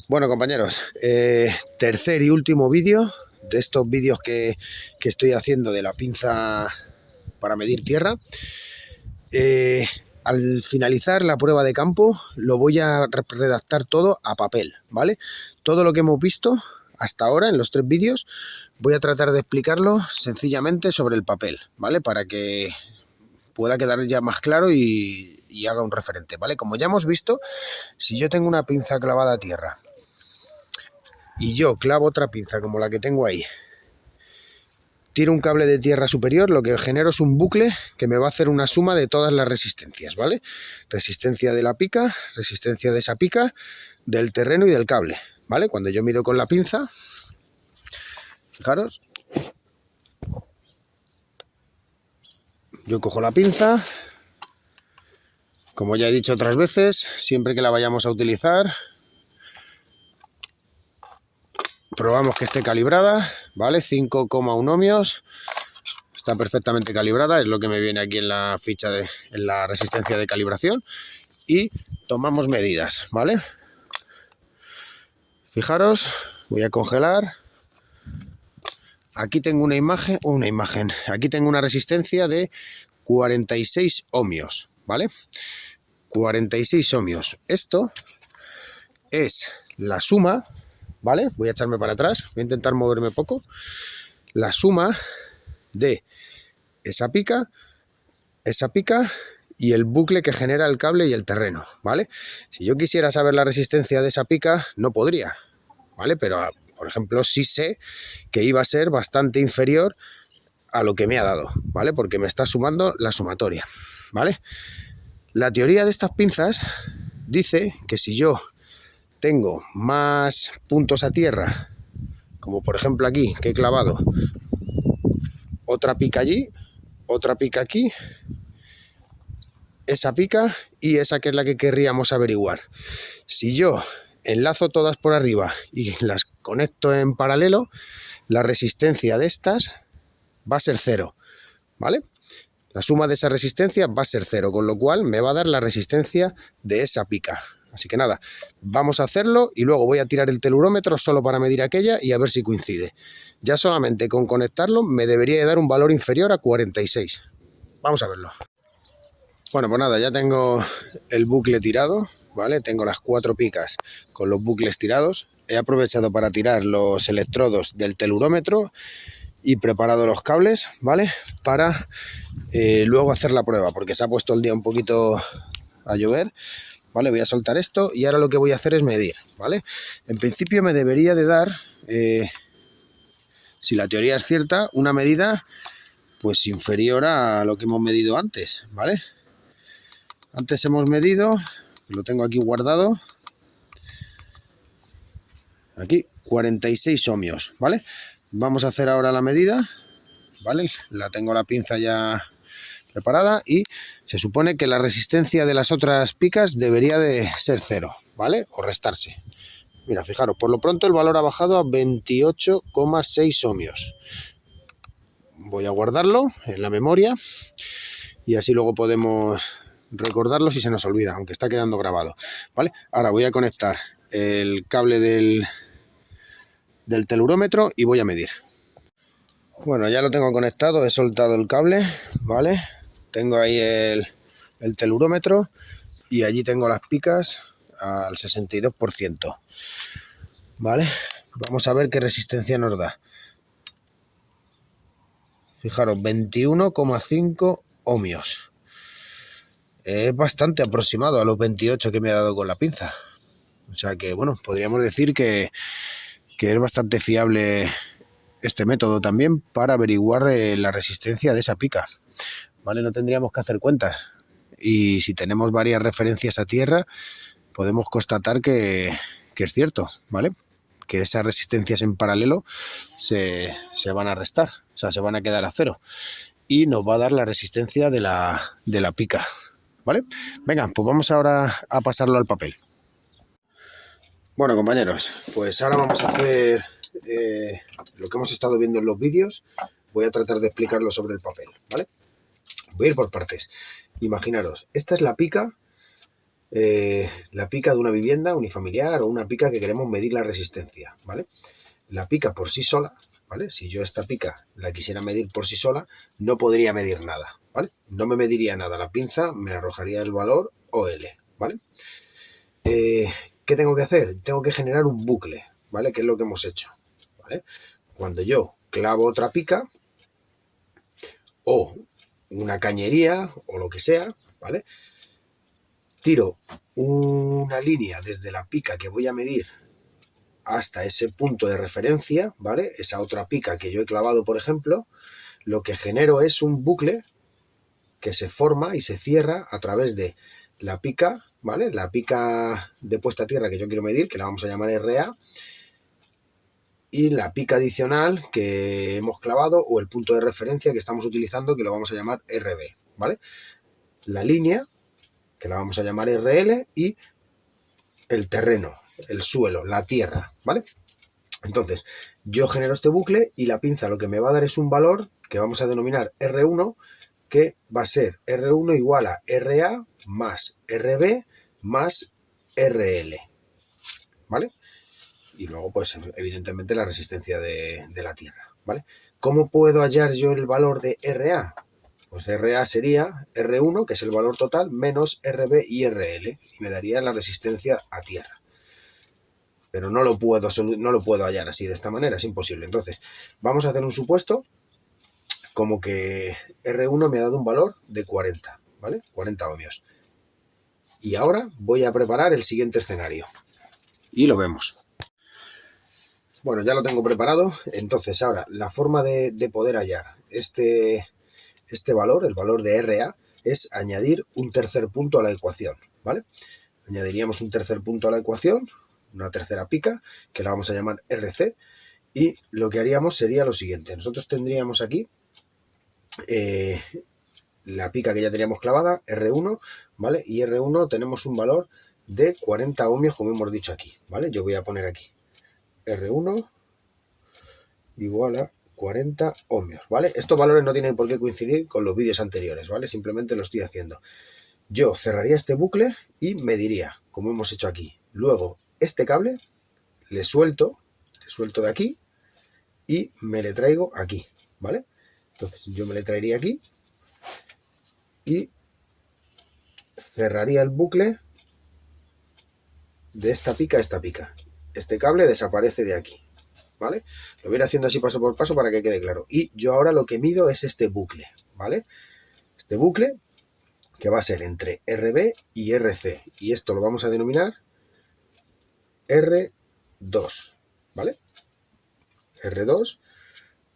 Bueno, compañeros, tercer y último vídeo de estos vídeos que estoy haciendo de la pinza para medir tierra. Al finalizar la prueba de campo lo voy a redactar todo a papel, ¿vale? Todo lo que hemos visto hasta ahora en los 3 vídeos voy a tratar de explicarlo sencillamente sobre el papel, ¿vale? Para que pueda quedar ya más claro y haga un referente, ¿vale? Como ya hemos visto, si yo tengo una pinza clavada a tierra y yo clavo otra pinza como la que tengo ahí, tiro un cable de tierra superior, lo que genero es un bucle que me va a hacer una suma de todas las resistencias, ¿vale? Resistencia de la pica, resistencia de esa pica, del terreno y del cable, ¿vale? Cuando yo mido con la pinza, fijaros, yo cojo la pinza, como ya he dicho otras veces, siempre que la vayamos a utilizar, probamos que esté calibrada, ¿vale? 5,1 ohmios. Está perfectamente calibrada, es lo que me viene aquí en la ficha en la resistencia de calibración. Y tomamos medidas, ¿vale? Fijaros, voy a congelar. Aquí tengo una imagen, aquí tengo una resistencia de 46 ohmios, ¿vale? 46 ohmios. Esto es la suma, ¿vale? Voy a echarme para atrás, voy a intentar moverme poco. La suma de esa pica y el bucle que genera el cable y el terreno, ¿vale? Si yo quisiera saber la resistencia de esa pica, no podría, ¿vale? Pero, por ejemplo, sí sé que iba a ser bastante inferior a lo que me ha dado, ¿vale? Porque me está sumando la sumatoria, ¿vale? La teoría de estas pinzas dice que si yo tengo más puntos a tierra, como por ejemplo aquí, que he clavado otra pica allí, otra pica aquí, esa pica y esa que es la que querríamos averiguar. Si yo enlazo todas por arriba y las conecto en paralelo, la resistencia de estas va a ser 0, ¿vale? La suma de esa resistencia va a ser 0, con lo cual me va a dar la resistencia de esa pica. Así que nada, vamos a hacerlo y luego voy a tirar el telurómetro solo para medir aquella y a ver si coincide. Ya solamente con conectarlo me debería de dar un valor inferior a 46. Vamos a verlo. Bueno, pues nada, ya tengo el bucle tirado, ¿vale? Tengo las 4 picas con los bucles tirados. He aprovechado para tirar los electrodos del telurómetro y preparado los cables, ¿vale? Para luego hacer la prueba, porque se ha puesto el día un poquito a llover, ¿vale? Voy a soltar esto y ahora lo que voy a hacer es medir, ¿vale? En principio me debería de dar, si la teoría es cierta, una medida pues inferior a lo que hemos medido antes, ¿vale? Antes hemos medido, lo tengo aquí guardado, aquí 46 ohmios, ¿vale? Vamos a hacer ahora la medida, ¿vale? La tengo la pinza ya preparada y se supone que la resistencia de las otras picas debería de ser 0, ¿vale? O restarse. Mira, fijaros, por lo pronto el valor ha bajado a 28,6 ohmios. Voy a guardarlo en la memoria y así luego podemos recordarlo si se nos olvida, aunque está quedando grabado, ¿vale? Ahora voy a conectar el cable del telurómetro y voy a medir. Bueno, ya lo tengo conectado, he soltado el cable, ¿vale? Tengo ahí el telurómetro y allí tengo las picas al 62%, ¿vale? Vamos a ver qué resistencia nos da. Fijaros, 21,5 ohmios. Es bastante aproximado a los 28 que me ha dado con la pinza. O sea que, bueno, podríamos decir que es bastante fiable este método también para averiguar la resistencia de esa pica, ¿vale? No tendríamos que hacer cuentas. Y si tenemos varias referencias a tierra, podemos constatar que es cierto, ¿vale? Que esas resistencias en paralelo se van a restar, o sea, se van a quedar a 0. Y nos va a dar la resistencia de la pica, ¿vale? Venga, pues vamos ahora a pasarlo al papel. Bueno, compañeros, pues ahora vamos a hacer lo que hemos estado viendo en los vídeos. Voy a tratar de explicarlo sobre el papel, ¿vale? Voy a ir por partes. Imaginaros, esta es la pica la pica de una vivienda unifamiliar o una pica que queremos medir la resistencia, ¿vale? La pica por sí sola, ¿vale? Si yo esta pica la quisiera medir por sí sola, no podría medir nada, ¿vale? No me mediría nada. La pinza me arrojaría el valor OL, ¿vale? ¿Qué tengo que hacer? Tengo que generar un bucle, ¿vale? Que es lo que hemos hecho, ¿vale? Cuando yo clavo otra pica o una cañería o lo que sea, ¿vale? Tiro una línea desde la pica que voy a medir hasta ese punto de referencia, ¿vale? Esa otra pica que yo he clavado, por ejemplo, lo que genero es un bucle que se forma y se cierra a través de la pica, ¿vale? La pica de puesta a tierra que yo quiero medir, que la vamos a llamar RA, y la pica adicional que hemos clavado o el punto de referencia que estamos utilizando, que lo vamos a llamar RB, ¿vale? La línea, que la vamos a llamar RL, y el terreno, el suelo, la tierra, ¿vale? Entonces, yo genero este bucle y la pinza lo que me va a dar es un valor que vamos a denominar R1, que va a ser R1 igual a RA más RB más RL, ¿vale? Y luego, pues, evidentemente, la resistencia de la tierra, ¿vale? ¿Cómo puedo hallar yo el valor de RA? Pues RA sería R1, que es el valor total, menos RB y RL, y me daría la resistencia a tierra. Pero no lo puedo hallar así, de esta manera, es imposible. Entonces, vamos a hacer un supuesto como que R1 me ha dado un valor de 40, ¿vale? 40 ohmios. Y ahora voy a preparar el siguiente escenario. Y lo vemos. Bueno, ya lo tengo preparado. Entonces, ahora, la forma de poder hallar este valor, el valor de RA, es añadir un tercer punto a la ecuación, ¿vale? Añadiríamos un tercer punto a la ecuación, una tercera pica, que la vamos a llamar RC, y lo que haríamos sería lo siguiente. Nosotros tendríamos aquí la pica que ya teníamos clavada, R1, ¿vale? Y R1 tenemos un valor de 40 ohmios, como hemos dicho aquí, ¿vale? Yo voy a poner aquí R1 igual a 40 ohmios, ¿vale? Estos valores no tienen por qué coincidir con los vídeos anteriores, ¿vale? Simplemente lo estoy haciendo. Yo cerraría este bucle y mediría, como hemos hecho aquí. Luego, este cable le suelto de aquí y me le traigo aquí, ¿vale? Entonces yo me le traería aquí y cerraría el bucle de esta pica a esta pica. Este cable desaparece de aquí, ¿vale? Lo voy a ir haciendo así paso por paso para que quede claro. Y yo ahora lo que mido es este bucle, ¿vale? Este bucle que va a ser entre RB y RC. Y esto lo vamos a denominar R2, ¿vale? R2,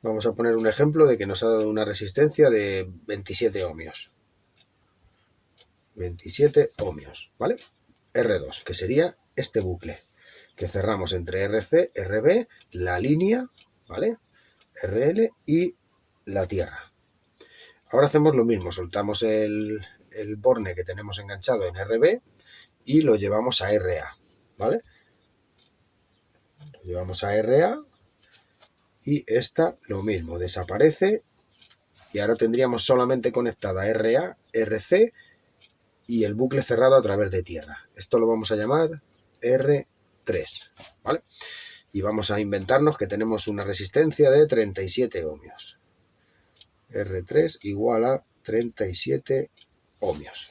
vamos a poner un ejemplo de que nos ha dado una resistencia de 27 ohmios. 27 ohmios, ¿vale? R2, que sería este bucle, que cerramos entre RC, RB, la línea, ¿vale? RL y la tierra. Ahora hacemos lo mismo, soltamos el borne que tenemos enganchado en RB y lo llevamos a RA, ¿vale? Lo llevamos a RA y esta lo mismo, desaparece y ahora tendríamos solamente conectada RA, RC y el bucle cerrado a través de tierra. Esto lo vamos a llamar R3, ¿vale? Y vamos a inventarnos que tenemos una resistencia de 37 ohmios. R3 igual a 37 ohmios.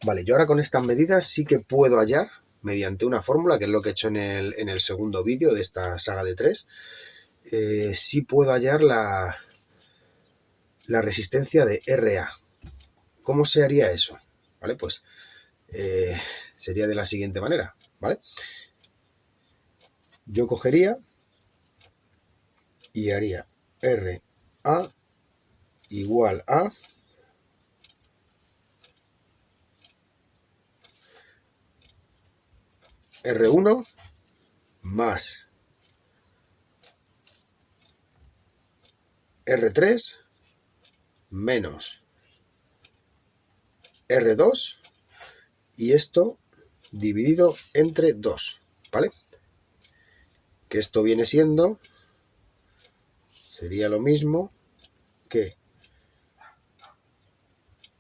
Vale, yo ahora con estas medidas sí que puedo hallar, mediante una fórmula, que es lo que he hecho en el segundo vídeo de esta saga de 3, sí puedo hallar la resistencia de RA. ¿Cómo se haría eso? Vale, pues sería de la siguiente manera, ¿vale? Yo cogería y haría RA igual a R1 más R3 menos R2 y esto dividido entre 2, ¿vale? Que esto viene siendo, sería lo mismo que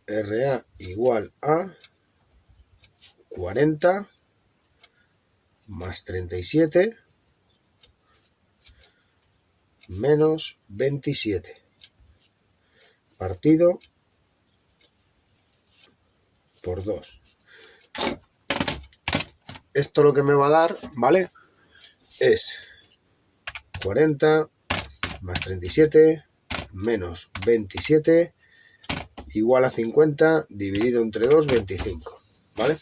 RA igual a 40 más 37 menos 27 partido por 2. Esto lo que me va a dar, ¿vale? Es 40 más 37 menos 27 igual a 50 dividido entre 2, 25, ¿vale?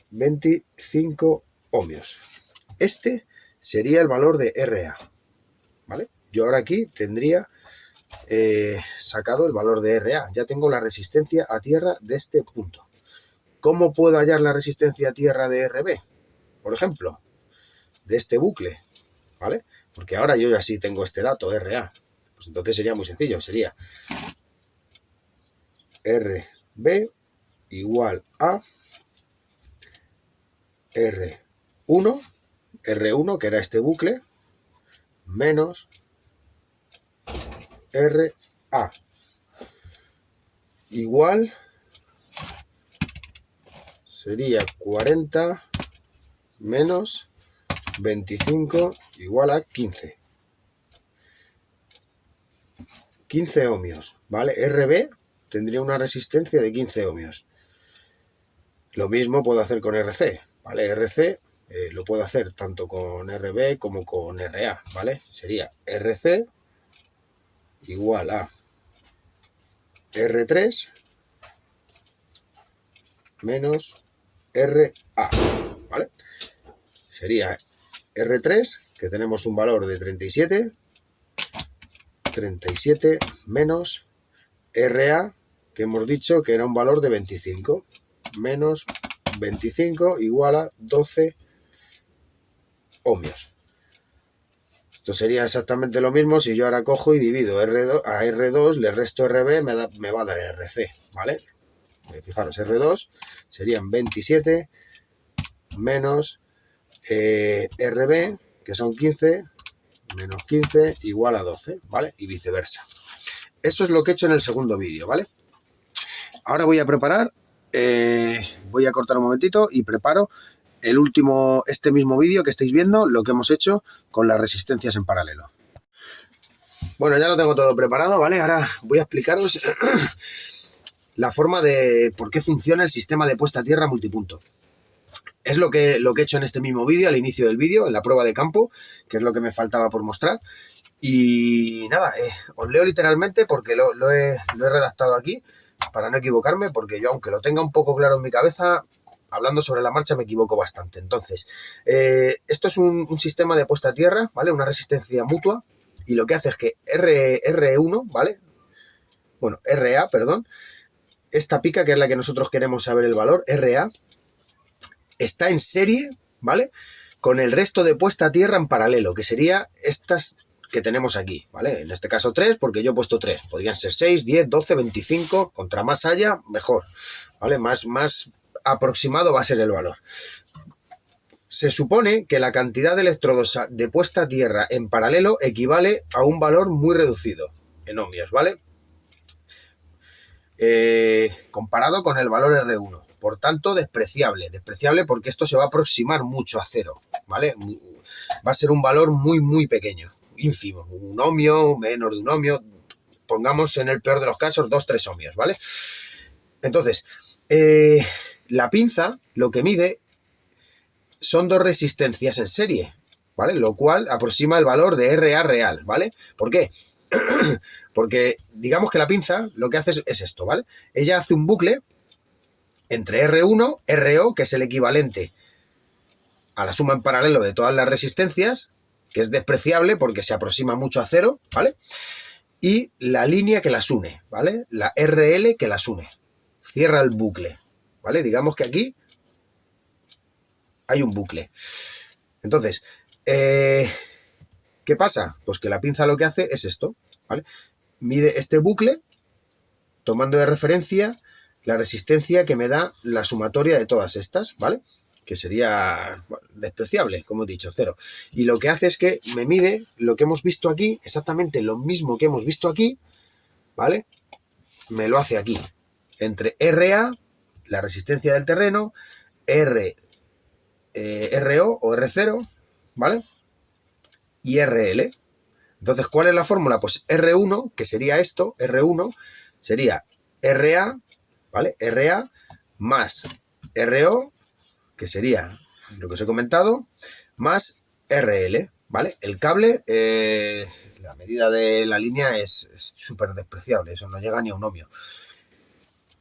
25 ohmios. Este sería el valor de RA, ¿vale? Yo ahora aquí tendría sacado el valor de RA. Ya tengo la resistencia a tierra de este punto. ¿Cómo puedo hallar la resistencia a tierra de RB? Por ejemplo, de este bucle, ¿vale? Porque ahora yo ya sí tengo este dato, RA. Pues entonces sería muy sencillo, sería RB igual a R1, que era este bucle, menos RA, igual, sería 40 menos 25 igual a 15. 15 ohmios, ¿vale? RB tendría una resistencia de 15 ohmios. Lo mismo puedo hacer con RC, ¿vale? RC lo puedo hacer tanto con RB como con RA, ¿vale? Sería RC igual a R3 menos RA, ¿vale? Sería R3, que tenemos un valor de 37 menos RA, que hemos dicho que era un valor de 25, menos 25 igual a 12 ohmios. Esto sería exactamente lo mismo si yo ahora cojo y divido R2, a R2, le resto RB, me va a dar RC, ¿vale? Fijaros, R2 serían 27 menos RB, que son 15, menos 15 igual a 12, ¿vale? Y viceversa. Eso es lo que he hecho en el segundo vídeo, ¿vale? Ahora voy a preparar, voy a cortar un momentito y preparo el último, este mismo vídeo que estáis viendo, lo que hemos hecho con las resistencias en paralelo. Bueno, ya lo tengo todo preparado, ¿vale? Ahora voy a explicaros la forma de por qué funciona el sistema de puesta a tierra multipunto. Es lo que he hecho en este mismo vídeo, al inicio del vídeo, en la prueba de campo, que es lo que me faltaba por mostrar. Y nada, os leo literalmente porque lo he redactado aquí, para no equivocarme, porque yo, aunque lo tenga un poco claro en mi cabeza, hablando sobre la marcha me equivoco bastante. Entonces, esto es un sistema de puesta a tierra, ¿vale? Una resistencia mutua, y lo que hace es que R1, ¿vale? Bueno, RA, perdón, esta pica, que es la que nosotros queremos saber el valor, RA, está en serie, ¿vale? Con el resto de puesta a tierra en paralelo, que sería estas que tenemos aquí, ¿vale? En este caso 3, porque yo he puesto 3. Podrían ser 6, 10, 12, 25. Contra más haya, mejor, ¿vale? Más aproximado va a ser el valor. Se supone que la cantidad de electrodos de puesta a tierra en paralelo equivale a un valor muy reducido en ohmios, ¿vale? Comparado con el valor R1. Por tanto, despreciable porque esto se va a aproximar mucho a cero, ¿vale? Va a ser un valor muy pequeño, ínfimo, un ohmio, menos de un ohmio, pongamos en el peor de los casos 2-3 ohmios, ¿vale? Entonces, la pinza lo que mide son dos resistencias en serie, ¿vale? Lo cual aproxima el valor de RA real, ¿vale? ¿Por qué? Porque digamos que la pinza lo que hace es esto, ¿vale? Ella hace un bucle entre R1, RO, que es el equivalente a la suma en paralelo de todas las resistencias, que es despreciable porque se aproxima mucho a cero, ¿vale? Y la línea que las une, ¿vale? La RL que las une. Cierra el bucle, ¿vale? Digamos que aquí hay un bucle. Entonces, ¿qué pasa? Pues que la pinza lo que hace es esto, ¿vale? Mide este bucle tomando de referencia la resistencia que me da la sumatoria de todas estas, ¿vale? Que sería, bueno, despreciable, como he dicho, cero. Y lo que hace es que me mide lo que hemos visto aquí, exactamente lo mismo que hemos visto aquí, ¿vale? Me lo hace aquí. Entre RA, la resistencia del terreno, RO o R0, ¿vale? Y RL. Entonces, ¿cuál es la fórmula? Pues R1, que sería esto, R1 sería RA, ¿vale? RA más RO, que sería lo que os he comentado, más RL, ¿vale? El cable, la medida de la línea es súper despreciable, eso no llega ni a un ohmio,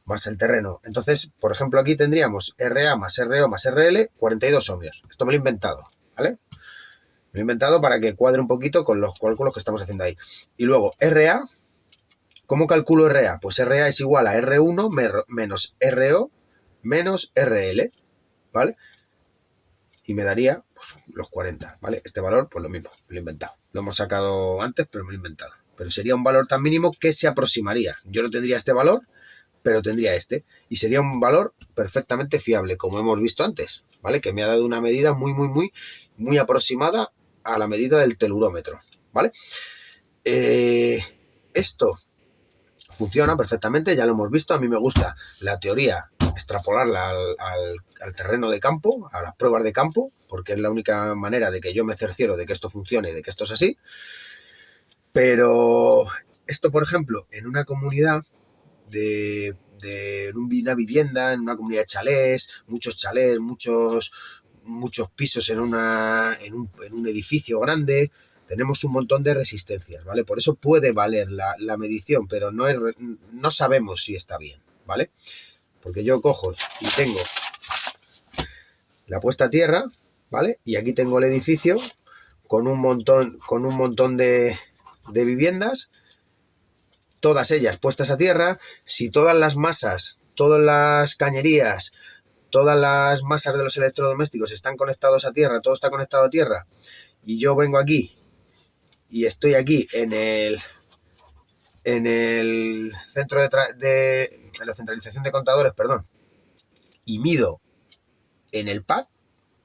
más el terreno. Entonces, por ejemplo, aquí tendríamos RA más RO más RL, 42 ohmios. Esto me lo he inventado, ¿vale? Me lo he inventado para que cuadre un poquito con los cálculos que estamos haciendo ahí. Y luego, RA, ¿cómo calculo RA? Pues RA es igual a R1 menos RO menos RL, ¿vale? Y me daría pues, los 40, ¿vale? Este valor, pues lo mismo, me lo he inventado. Lo hemos sacado antes, pero me lo he inventado. Pero sería un valor tan mínimo que se aproximaría. Yo no tendría este valor, pero tendría este. Y sería un valor perfectamente fiable, como hemos visto antes, ¿vale? Que me ha dado una medida muy aproximada a la medida del telurómetro, ¿vale? Esto funciona perfectamente, ya lo hemos visto. A mí me gusta la teoría, extrapolarla al terreno de campo, a las pruebas de campo, porque es la única manera de que yo me cercioro de que esto funcione y de que esto es así. Pero esto, por ejemplo, en una comunidad de una vivienda, en una comunidad de chalés, muchos pisos en un edificio grande, tenemos un montón de resistencias, ¿vale? Por eso puede valer la medición, pero no sabemos si está bien, ¿vale? Porque yo cojo y tengo la puesta a tierra, ¿vale? Y aquí tengo el edificio con un montón de viviendas, todas ellas puestas a tierra. Si todas las masas, todas las cañerías, todas las masas de los electrodomésticos están conectados a tierra, todo está conectado a tierra, y yo vengo aquí y estoy aquí en el centro de la centralización de contadores, perdón, y mido en el pad,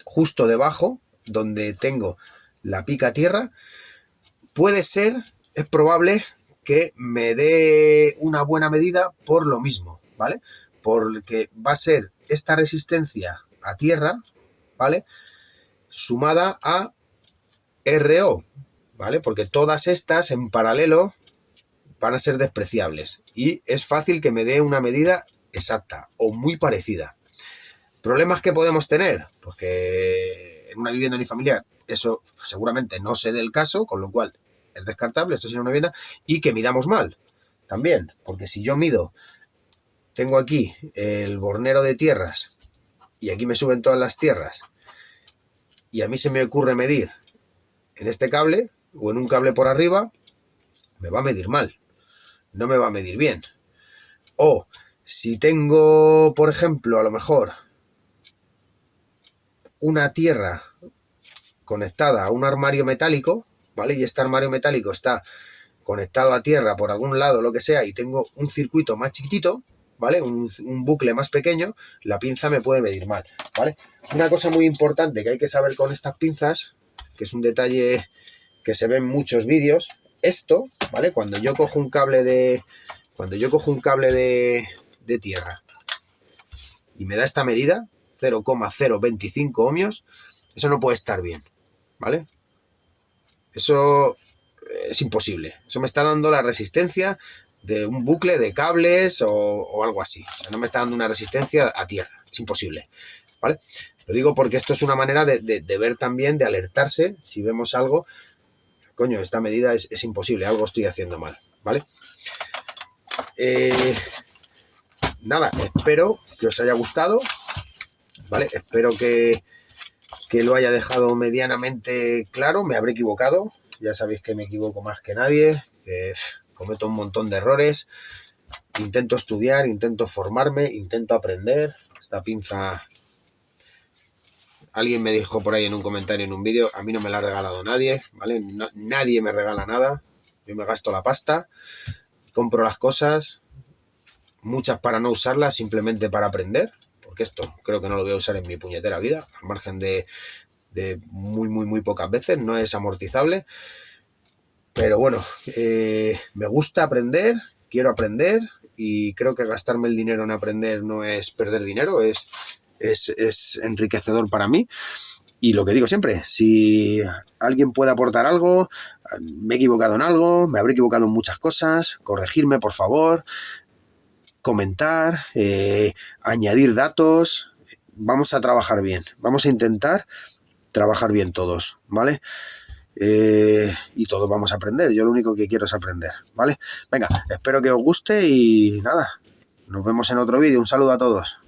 justo debajo, donde tengo la pica a tierra, es probable que me dé una buena medida por lo mismo, ¿vale? Porque va a ser esta resistencia a tierra, ¿vale? Sumada a RO, ¿vale? Porque todas estas en paralelo van a ser despreciables y es fácil que me dé una medida exacta o muy parecida. ¿Problemas que podemos tener? Pues que en una vivienda unifamiliar eso seguramente no se dé el caso, con lo cual es descartable, esto es una vivienda, y que midamos mal también, porque si yo mido, tengo aquí el bornero de tierras y aquí me suben todas las tierras y a mí se me ocurre medir en este cable o en un cable por arriba, me va a medir mal, no me va a medir bien. O si tengo, por ejemplo, a lo mejor una tierra conectada a un armario metálico, ¿vale? Y este armario metálico está conectado a tierra por algún lado, lo que sea, y tengo un circuito más chiquitito, ¿vale? Un bucle más pequeño, la pinza me puede medir mal, ¿vale? Una cosa muy importante que hay que saber con estas pinzas, que es un detalle que se ve en muchos vídeos, esto, ¿vale? Cuando yo cojo un cable de tierra y me da esta medida, 0,025 ohmios, eso no puede estar bien, ¿vale? Eso es imposible. Eso me está dando la resistencia de un bucle de cables o algo así. O sea, no me está dando una resistencia a tierra. Es imposible, ¿vale? Lo digo porque esto es una manera de ver también, de alertarse si vemos algo. Coño, esta medida es imposible, algo estoy haciendo mal, ¿vale? Nada, espero que os haya gustado, ¿vale? Espero que lo haya dejado medianamente claro. Me habré equivocado, ya sabéis que me equivoco más que nadie, que cometo un montón de errores, intento estudiar, intento formarme, intento aprender. Esta pinza, alguien me dijo por ahí en un comentario en un vídeo, a mí no me la ha regalado nadie, ¿vale? Nadie me regala nada, yo me gasto la pasta, compro las cosas, muchas para no usarlas, simplemente para aprender, porque esto creo que no lo voy a usar en mi puñetera vida, al margen de muy pocas veces, no es amortizable, pero bueno, me gusta aprender, quiero aprender y creo que gastarme el dinero en aprender no es perder dinero, es enriquecedor para mí. Y lo que digo siempre, si alguien puede aportar algo, me he equivocado en algo, me habré equivocado en muchas cosas, corregirme por favor, comentar, añadir datos, vamos a trabajar bien, vamos a intentar trabajar bien todos, ¿vale? Y todos vamos a aprender, yo lo único que quiero es aprender, ¿vale? Venga, espero que os guste y nada, nos vemos en otro vídeo, un saludo a todos.